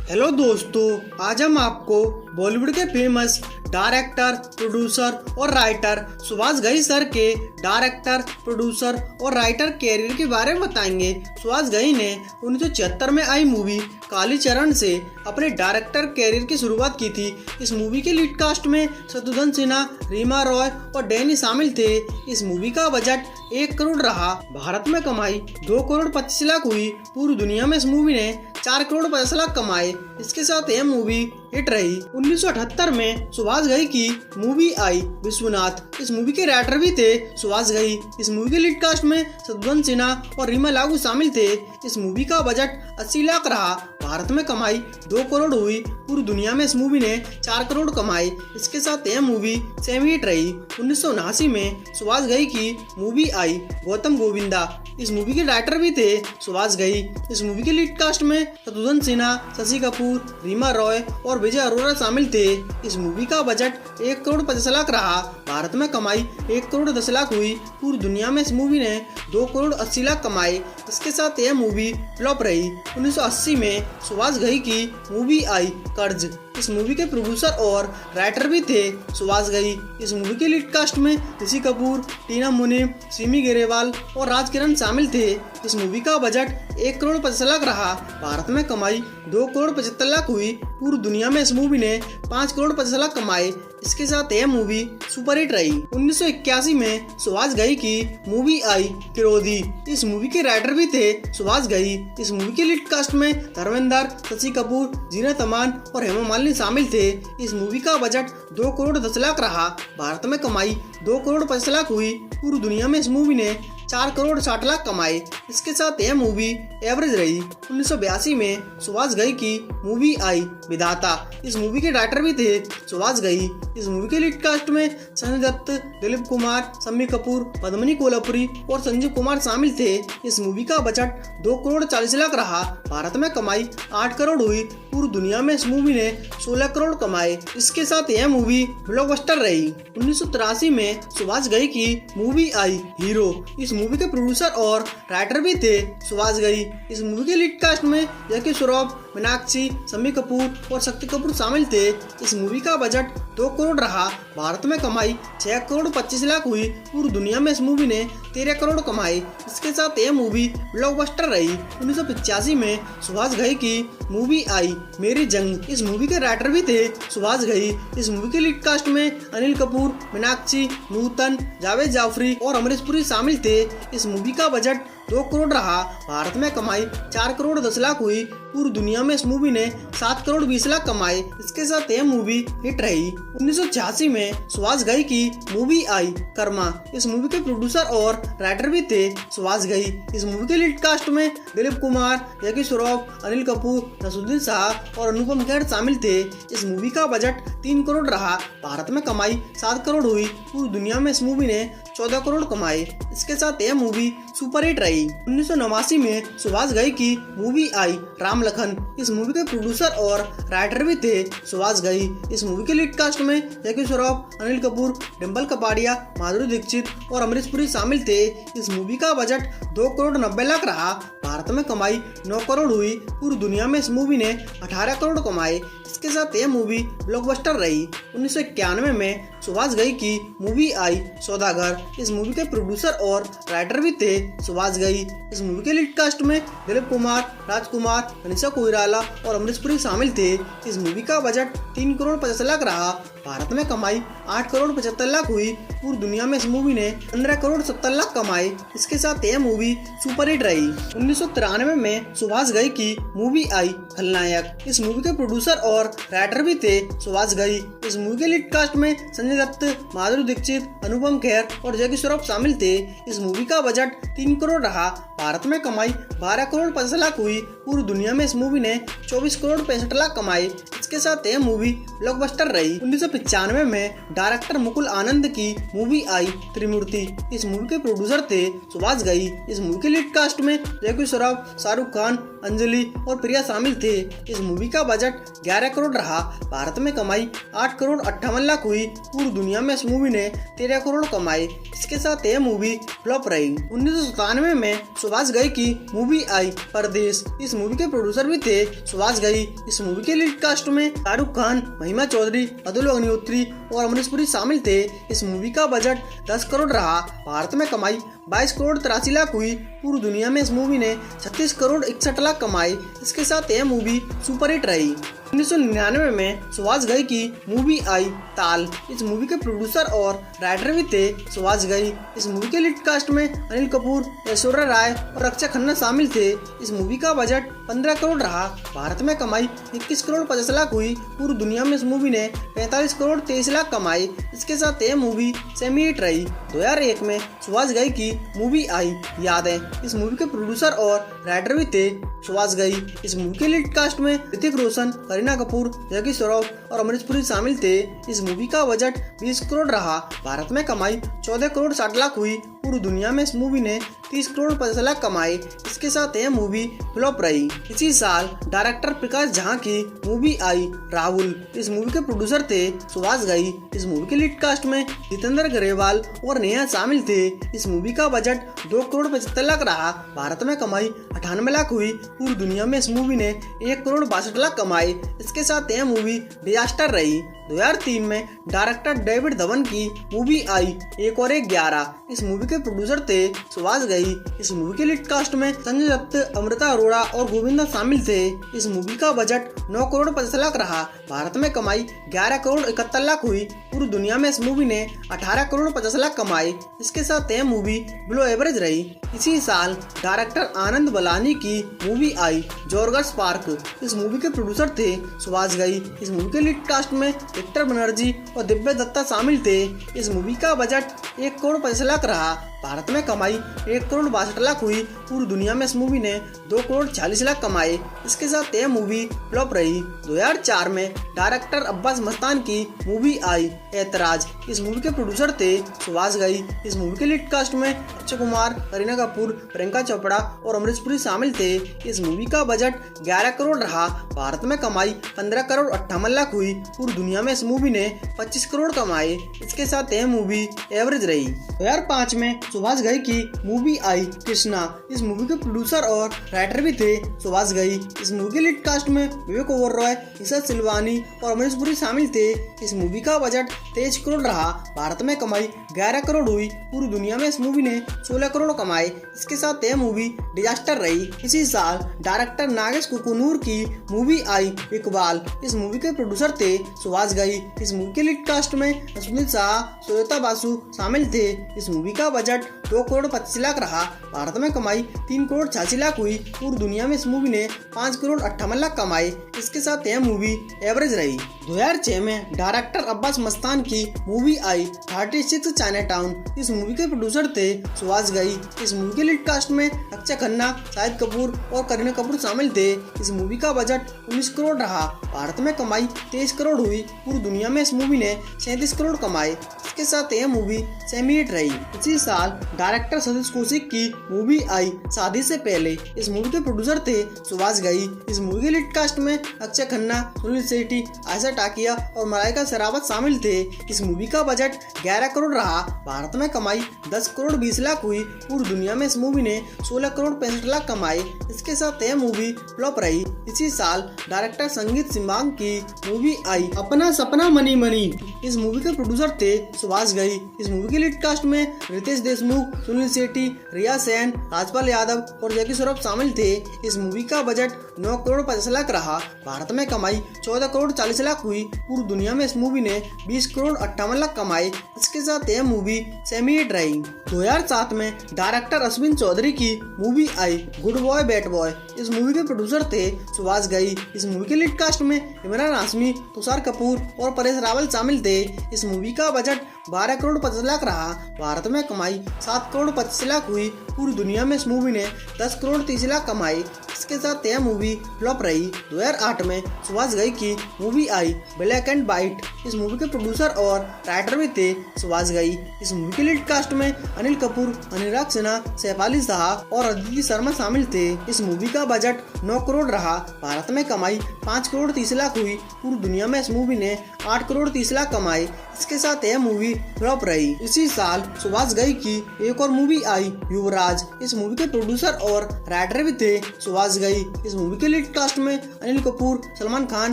Hello दोस्तों, आज हम आपको बॉलीवुड के फेमस डायरेक्टर, प्रोड्यूसर और राइटर सुभाष घई सर के डायरेक्टर, प्रोड्यूसर और राइटर कैरियर के बारे में बताएंगे। सुभाष घई ने 1976 में आई मूवी कालीचरण से अपने डायरेक्टर कैरियर की शुरुआत की थी। इस मूवी के लीड कास्ट में शत्रुघ्न सिन्हा, रीमा रॉय और डैनी शामिल थे। इस मूवी का बजट 1 करोड़ रहा। भारत में कमाई 2 करोड़ 25 लाख हुई। पूरी दुनिया में इस मूवी ने 4 करोड़ 50 लाख कमाए। इसके साथ यह मूवी हिट रही। 1978 में सुभाष घई की मूवी आई विश्वनाथ। इस मूवी के राइटर भी थे सुभाष घई। इस मूवी के लीड कास्ट में शत्रुघ्न सिन्हा और रीमा लागू शामिल थे। इस मूवी का बजट 80 लाख रहा। भारत में कमाई 2 करोड़ हुई। पूरी दुनिया में इस मूवी ने 4 करोड़ कमाए। इसके साथ यह मूवी सेमी हिट रही। 1979 में सुभाष घई की मूवी आई गौतम गोविंदा। इस मूवी के राइटर भी थे सुभाष घई। इस मूवी के लीड कास्ट में शत्रुघ्न सिन्हा, शशि कपूर, रीमा रॉय और विजय अरोरा शामिल थे। इस मूवी का बजट 1 करोड़ 50 लाख रहा। भारत में कमाई 1 करोड़ 10 लाख हुई। पूरी दुनिया में इस मूवी ने 2 करोड़ 80 लाख कमाए। इसके साथ यह मूवी फ्लॉप रही। 1980 में सुभाष घई की मूवी आई कर्ज। इस मूवी के प्रोड्यूसर और राइटर भी थे सुभाष घई। इस मूवी के लीड कास्ट में ऋषि कपूर, टीना मुनीम, सिमी ग्रेवाल और राज किरण शामिल थे। इस मूवी का बजट 1 करोड़ 50 लाख रहा। भारत में कमाई 2 करोड़ 75 लाख हुई। पूरी दुनिया में इस मूवी ने 5 करोड़ 50 लाख कमाए। इसके साथ यह मूवी सुपरहिट रही। 1981 में सुभाष घई की मूवी आई किरोदी। इस मूवी के राइटर भी थे सुभाष घई। इस मूवी के लीड कास्ट में धर्मेंद्र, शशि कपूर, जीनत अमान और हेमा मालिनी शामिल थे। इस मूवी का बजट 2 करोड़ 10 लाख रहा। भारत में कमाई 2 करोड़ 50 लाख हुई। पूरी दुनिया में इस मूवी ने 4 करोड़ 60 लाख कमाए। इसके साथ यह मूवी एवरेज रही। 1982 में सुभाष घई की मूवी आई विधाता। इस मूवी के राइटर भी थे सुभाष घई। इस मूवी के लीड कास्ट में संजय दत्त, दिलीप कुमार, शम्मी कपूर, पद्मिनी कोल्हापुरी और संजीव कुमार शामिल थे। इस मूवी का बजट 2 करोड़ 40 लाख रहा। भारत में कमाई 8 करोड़ हुई। पूरी दुनिया में इस मूवी ने 16 करोड़ कमाए। इसके साथ यह मूवी ब्लॉकबस्टर रही। 1983 में सुभाष घई की मूवी आई हीरो। इस मूवी के प्रोड्यूसर और राइटर भी थे सुभाष घई। इस मूवी के लीड कास्ट में जैकी श्रॉफ, मीनाक्षी, शम्मी कपूर और शक्ति कपूर शामिल थे। इस मूवी का बजट 2 करोड़ रहा। भारत में कमाई 6 करोड़ 25 लाख हुई। पूरी दुनिया में इस मूवी ने 13 करोड़ कमाए। इसके साथ यह मूवी ब्लॉकबस्टर रही। 1985 में सुभाष घई की मूवी आई मेरी जंग। इस मूवी के राइटर भी थे सुभाष घई। इस मूवी के लीड कास्ट में अनिल कपूर, मीनाक्षी, नूतन, जावेद जाफरी और अमरीश पुरी शामिल थे। इस मूवी का बजट 2 करोड़ रहा। भारत में कमाई 4 करोड़ 10 लाख हुई। पूरी दुनिया में इस मूवी ने 7 करोड़ 20 लाख कमाए। इसके साथ यह मूवी हिट रही। 1986 में सुभाष घई की मूवी आई कर्मा। इस मूवी के प्रोड्यूसर और राइटर भी थे सुभाष घई। इस मूवी के लीड कास्ट में दिलीप कुमार, जैकी श्रॉफ, अनिल कपूर, नसरुद्दीन शाह और अनुपम खेर शामिल थे। इस मूवी का बजट 3 करोड़ रहा। भारत में कमाई 7 करोड़ हुई। पूरी दुनिया में इस मूवी ने 14 करोड़ कमाए। इसके साथ यह मूवी सुपरहिट रही। 1989 में सुभाष घई की मूवी आई राम लखन। इस मूवी के प्रोड्यूसर और राइटर भी थे सुभाष घई। इस मूवी के लीड कास्ट में जैकी श्रॉफ, अनिल कपूर, डिम्पल कपाड़िया, माधुरी दीक्षित और अमरीश पुरी शामिल थे। इस मूवी का बजट 2 करोड़ 90 लाख रहा। भारत में कमाई 9 करोड़ हुई। पूरी दुनिया में इस मूवी ने 18 करोड़ कमाए। इसके साथ यह मूवी ब्लॉकबस्टर रही। 1991 में सुभाष घई की मूवी आई सौदागर। इस मूवी के प्रोड्यूसर और राइटर भी थे सुभाष घई। इस मूवी के लीड कास्ट में दिलीप कुमार, राजकुमार, अनिशा कोइराला और अमरीश पुरी शामिल थे। इस मूवी का बजट 3 करोड़ 50 लाख रहा। भारत में कमाई 8 करोड़ 75 लाख हुई। पूरी दुनिया में इस मूवी ने 15 करोड़ 70 लाख कमाए। इसके साथ यह मूवी सुपरहिट रही। 1993 में सुभाष घई की मूवी आई खलनायक। इस मूवी के प्रोड्यूसर और राइटर भी थे सुभाष घई। इस मूवी के लीड कास्ट में संजय दत्त, माधुरी दीक्षित, अनुपम खेर और जैकी श्रॉफ शामिल थे। इस मूवी का बजट 3 करोड़ रहा। भारत में कमाई 12 करोड़ 50 लाख हुई। पूरी दुनिया में इस मूवी ने 24 करोड़ 65 लाख कमाए। इसके साथ यह मूवी ब्लॉकबस्टर रही। 1995 में डायरेक्टर मुकुल आनंद की मूवी आई त्रिमूर्ति। इस मूवी के प्रोड्यूसर थे सुभाष घई। इस मूवी के लीड कास्ट में जैकी श्रॉफ, शाहरुख खान, अंजलि और प्रिया शामिल थे। इस मूवी का बजट 11 करोड़ रहा। भारत में कमाई 8 करोड़ 58 लाख हुई। पूरी दुनिया में इस मूवी ने 13 करोड़ कमाए। इसके साथ यह मूवी फ्लॉप रही। 1997 में सुभाष घई की मूवी आई परदेश। इस मूवी के प्रोड्यूसर भी थे सुभाष घई। इस मूवी के लीड कास्ट में शाहरुख खान, महिमा चौधरी, अतुल अग्निहोत्री और अमरीश पुरी शामिल थे। इस मूवी का बजट 10 करोड़ रहा। भारत में कमाई 22 करोड़ 83 लाख हुई। पूरी दुनिया में इस मूवी ने 36 करोड़ 61 लाख कमाए। इसके साथ यह मूवी सुपरहिट रही। 1999 में सुभाष घई की मूवी आई ताल। इस मूवी के प्रोड्यूसर और राइटर भी थे सुभाष घई। इस मूवी के लीड कास्ट में अनिल कपूर, ऐश्वर्या राय और अक्षय खन्ना शामिल थे। इस मूवी का बजट 15 करोड़ रहा। भारत में कमाई 21 करोड़ 50 लाख हुई। पूरी दुनिया में इस मूवी ने 45 करोड़ 23 लाख कमाए। इसके साथ यह मूवी सेमी हिट रही। 2001 में सुभाष घई की मूवी आई यादें। इस मूवी के प्रोड्यूसर और राइटर भी थे सुभाष घई। इस मूवी के लीड कास्ट में ऋतिक रोशन, करीना कपूर, जैकी श्रॉफ और अमरीश पुरी शामिल थे। इस मूवी का बजट 20 करोड़ रहा। भारत में कमाई 14 करोड़ 60 लाख हुई। पूरी दुनिया में इस मूवी ने 30 करोड़ 50 लाख कमाए। इसके साथ यह मूवी फ्लॉप रही। इसी साल डायरेक्टर प्रकाश झा की मूवी आई राहुल। इस मूवी के प्रोड्यूसर थे सुभाष घई। इस मूवी के लीड कास्ट में जितेंद्र गरेवाल और नेहा शामिल थे। इस मूवी का बजट 2 करोड़ 75 लाख रहा। भारत में कमाई 98 लाख हुई। पूरी दुनिया में इस मूवी ने 1 करोड़ 62 लाख कमाए। इसके साथ यह मूवी डिजास्टर रही। 2003 में डायरेक्टर डेविड धवन की मूवी आई एक और एक 11। इस मूवी के प्रोड्यूसर थे सुभाष घई। इस मूवी के लीड कास्ट में संजय दत्त, अमृता अरोड़ा और गोविंदा शामिल थे। इस मूवी का बजट 9 करोड़ 50 लाख रहा। भारत में कमाई 11 करोड़ 71 लाख हुई। पूरी दुनिया में इस मूवी ने 18 करोड़ 50 लाख कमाए। इसके साथ यह मूवी बिलो एवरेज रही। इसी साल डायरेक्टर आनंद बलानी की मूवी आई जॉर्गस पार्क। इस मूवी के प्रोड्यूसर थे सुभाष घई। इस मूवी के लीड कास्ट में विक्टर बनर्जी और दिव्या दत्ता शामिल थे। इस मूवी का बजट 1 करोड़ 50 लाख रहा। भारत में कमाई 1 करोड़ 62 लाख हुई। पूरी दुनिया में इस मूवी ने 2 करोड़ 40 लाख कमाए। इसके साथ यह मूवी फ्लॉप रही। 2004 में डायरेक्टर अब्बास मस्तान की मूवी आई ऐतराज। इस मूवी के प्रोड्यूसर थे सुभाष घई। इस मूवी के लीड कास्ट में अक्षय कुमार, करीना कपूर, प्रियंका चोपड़ा और अमरीश पुरी शामिल थे। इस मूवी का बजट 11 करोड़ रहा। भारत में कमाई 15 करोड़ 58 लाख हुई। पूरी दुनिया में इस मूवी ने 25 करोड़ कमाए। इसके साथ यह मूवी एवरेज रही। 2005 में सुभाष घई की मूवी आई कृष्णा। इस मूवी के प्रोड्यूसर और राइटर भी थे सुभाष घई। इस मूवी के लीड कास्ट में विवेक ओबरॉय, ईशा सिलवानी और अमरीश पुरी शामिल थे। इस मूवी का बजट 23 करोड़ रहा। भारत में कमाई 11 करोड़ हुई। पूरी दुनिया में इस मूवी ने 16 करोड़ कमाए। इसके साथ यह मूवी डिजास्टर रही। इसी साल डायरेक्टर नागेश कुकुनूर की मूवी आई इकबाल। इस मूवी के प्रोड्यूसर थे सुभाष घई। इस मूवी के लीड कास्ट में अस्मित शाह, श्वेता बासु शामिल थे। इस मूवी का बजट 2 करोड़ 25 लाख रहा। भारत में कमाई 3 करोड़ 86 लाख हुई। पूरी दुनिया में इस मूवी ने 5 करोड़ 58 लाख कमाए। इसके साथ यह मूवी एवरेज रही। 2006 में डायरेक्टर अब्बास मस्तान की मूवी आई 36 चाइनाटाउन। इस मूवी के प्रोड्यूसर थे सुभाष घई। इस मूवी के लीड कास्ट में अक्षय खन्ना, शाहिद कपूर और करीना कपूर शामिल थे। इस मूवी का बजट 19 करोड़ रहा। भारत में कमाई 23 करोड़ हुई। पूरी दुनिया में इस मूवी ने 37 करोड़ कमाए। इसके साथ यह मूवी सेमी हिट रही। इसी साल डायरेक्टर सतीश कौशिक की मूवी आई शादी से पहले। इस मूवी के प्रोड्यूसर थे सुभाष घई। इस मूवी के लीड कास्ट में अक्षय खन्ना, सुनील शेट्टी, आयशा टाकिया और मलाइका शेरावत शामिल थे। इस मूवी का बजट 11 करोड़ रहा। भारत में कमाई 10 करोड़ 20 लाख हुई। पूरी दुनिया में इस मूवी ने 16 करोड़ 65 लाख कमाए। इसके साथ यह मूवी फ्लॉप रही। इसी साल डायरेक्टर संगीत सिम्बांग की मूवी आई अपना सपना मनी मनी। इस मूवी के प्रोड्यूसर थे सुभाष घई। इस मूवी के लीड कास्ट में रितेश देशमुख, सुनील शेट्टी, रिया सेन, राजपाल यादव और जैकी श्रॉफ शामिल थे। इस मूवी का बजट 9 करोड़ 50 लाख रहा। भारत में कमाई 14 करोड़ 40 लाख हुई। पूरी दुनिया में इस मूवी ने 20 करोड़ 58 लाख कमाए। इसके साथ यह मूवी सेमी हिट रही। 2007 में डायरेक्टर अश्विन चौधरी की मूवी आई गुड बॉय बैड बॉय। इस मूवी के प्रोड्यूसर थे सुभाष घई। इस मूवी के लीड कास्ट में इमरान हाशमी, तुषार कपूर और परेश रावल शामिल थे। इस मूवी का बजट 12 करोड़ 25 लाख रहा। भारत में कमाई 7 करोड़ 25 लाख हुई। पूरी दुनिया में इस मूवी ने 10 करोड़ 30 लाख कमाई। इसके साथ यह मूवी फ्लॉप रही। 2008 में सुभाष घई की movie I black and white. इस मूवी के प्रोड्यूसर और राइटर भी थे सुभाष घई। इस मूवी के लीड कास्ट में अनिल कपूर, अनुराग सिन्हा, सैफ शाह और अदिति शर्मा शामिल थे। इस मूवी का बजट 9 करोड़ रहा। भारत में कमाई 5 करोड़ 30 लाख हुई। पूरी दुनिया में इस मूवी ने 8 करोड़ 30 लाख कमाए। इसके साथ यह मूवी फ्लॉप रही। इसी साल सुभाष घई की एक और मूवी आई युवराज। इस मूवी के प्रोड्यूसर और राइटर भी थे सुभाष घई। इस मूवी के लीड कास्ट में अनिल कपूर, सलमान खान,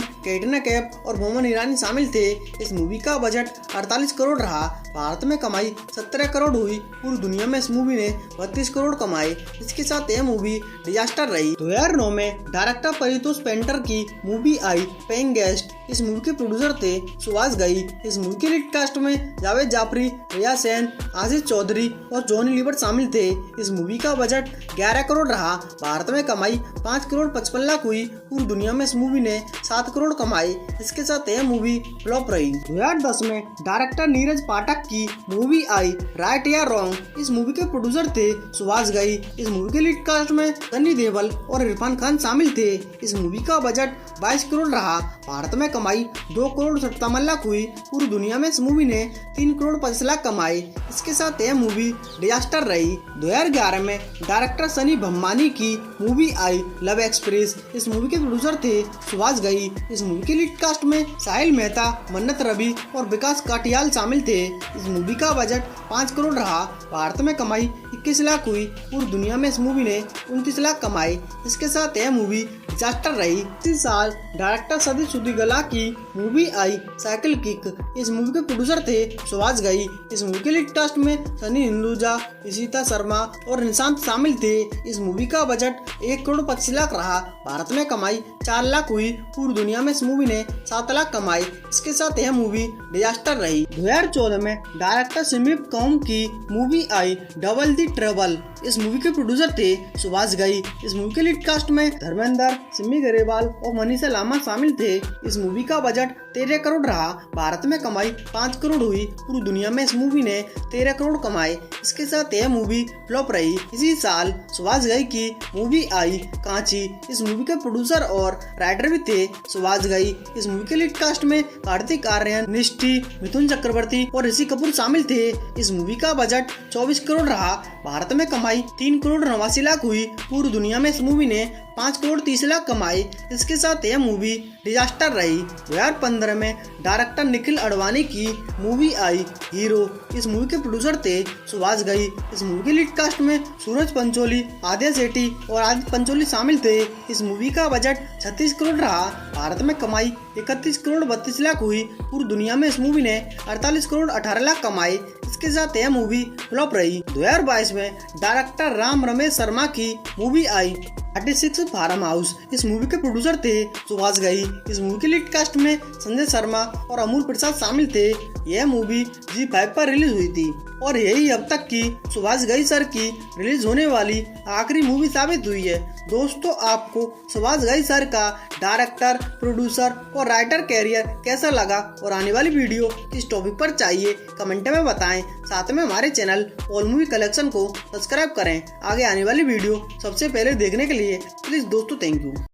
कैटरीना कैफ और मोहम्मद ईरानी शामिल थे। इस मूवी का बजट 48 करोड़ रहा। भारत में कमाई 17 करोड़ हुई। पूरी दुनिया में इस मूवी ने 32 करोड़ कमाए। इसके साथ यह मूवी डिजास्टर रही। 2009 में डायरेक्टर परितोष पेंटर की मूवी आई पेइंग गेस्ट। इस मूवी के प्रोड्यूसर थे सुभाष घई। इस मूवी के लीड कास्ट में जावेद जाफरी, रिया सेन, आशीष चौधरी और जॉनी लीवर शामिल थे। इस मूवी का बजट 11 करोड़ रहा। भारत में कमाई 5 करोड़ 55 लाख हुई। पूरी दुनिया में इस मूवी ने 7 करोड़ कमाए। इसके साथ यह मूवी फ्लॉप रही। 2010 में डायरेक्टर नीरज पाठक की मूवी आई राइट या रॉन्ग। इस मूवी के प्रोड्यूसर थे सुभाष घई। इस मूवी के लीड कास्ट में सनी देओल और इरफान खान शामिल थे। इस मूवी का बजट 22 करोड़ रहा। भारत में कमाई 2 करोड़ 57 लाख हुई। पूरी दुनिया में इस मूवी ने 3 करोड़ 25 लाख कमाए। इसके साथ यह मूवी डिजास्टर रही। 2011 में डायरेक्टर सनी भम्मानी की मूवी आई लव एक्सप्रेस। इस मूवी के प्रोड्यूसर थे सुभाष घई। इस मूवी के लीड कास्ट में साहिल मेहता, मन्नत रवि और विकास काटियाल शामिल थे। इस मूवी का बजट 5 करोड़ रहा। भारत में कमाई 21 लाख हुई। पूरी दुनिया में इस मूवी ने 29 लाख कमाए। इसके साथ यह मूवी डिजास्टर रही। इसी साल डायरेक्टर सतीश सुदीगला की मूवी आई साइकिल किक। इस मूवी के प्रोड्यूसर थे सुभाष घई। इस मूवी के लीड कास्ट में सनी हिंदुजा, इशिता शर्मा और निशांत शामिल थे। इस मूवी का बजट 1 करोड़ 25 लाख रहा। भारत में कमाई 4 लाख हुई। पूरी दुनिया में इस मूवी ने 7 लाख कमाए। इसके साथ यह मूवी डिजास्टर रही। 2014 में डायरेक्टर सिमीप कौम की movie I double the trouble. इस मूवी के प्रोड्यूसर थे सुभाष घई। इस मूवी के लीड कास्ट में धर्मेंद्र, सिमी गरेवाल और मनीषा लामा शामिल थे। इस मूवी का बजट 13 करोड़ रहा। भारत में कमाई 5 करोड़ हुई। पूरी दुनिया में इस मूवी ने 13 करोड़ कमाए। इसके साथ यह मूवी फ्लॉप रही। इसी साल सुभाष घई की मूवी आई कांची। इस मूवी के प्रोड्यूसर और राइटर भी थे सुभाष घई। इस मूवी के लीड कास्ट में कार्तिक आर्यन, निष्ठी, मिथुन चक्रवर्ती और ऋषि कपूर शामिल थे। इस मूवी का बजट 24 करोड़ रहा। भारत में कमाई 3 करोड़ 89 लाख हुई। पूरी दुनिया में इस मूवी ने 5 करोड़ 30 लाख कमाए। इसके साथ यह मूवी डिजास्टर रही। 2015 में डायरेक्टर निखिल अडवाणी की मूवी आई हीरो। इस मूवी के प्रोड्यूसर थे सुभाष घई। इस मूवी के लीड कास्ट में सूरज पंचोली, आद्या सेठी और आदित्य पंचोली शामिल थे। इस मूवी का बजट 36 करोड़ रहा। भारत में कमाई 31 करोड़ 32 लाख हुई। पूरी दुनिया में इस मूवी ने 48 करोड़ 18 लाख कमाए। इसके साथ यह मूवी फ्लॉप रही। 2022 में डायरेक्टर राम रमेश शर्मा की मूवी आई 36 फार्म हाउस। इस मूवी के प्रोड्यूसर थे सुभाष घई। इस मूवी के लीड कास्ट में संजय शर्मा और अमूल प्रसाद शामिल थे। यह मूवी Zee5 पर रिलीज हुई थी और यही अब तक की सुभाष घई सर की रिलीज होने वाली आखिरी मूवी साबित हुई है। दोस्तों, आपको सुभाष घई सर का डायरेक्टर, प्रोड्यूसर और राइटर कैरियर कैसा लगा और आने वाली वीडियो किस टॉपिक पर चाहिए कमेंट में बताएं। साथ में हमारे चैनल ऑल मूवी कलेक्शन को सब्सक्राइब करें। आगे आने वाली वीडियो सबसे पहले देखने के लिए प्लीज दोस्तों थैंक यू।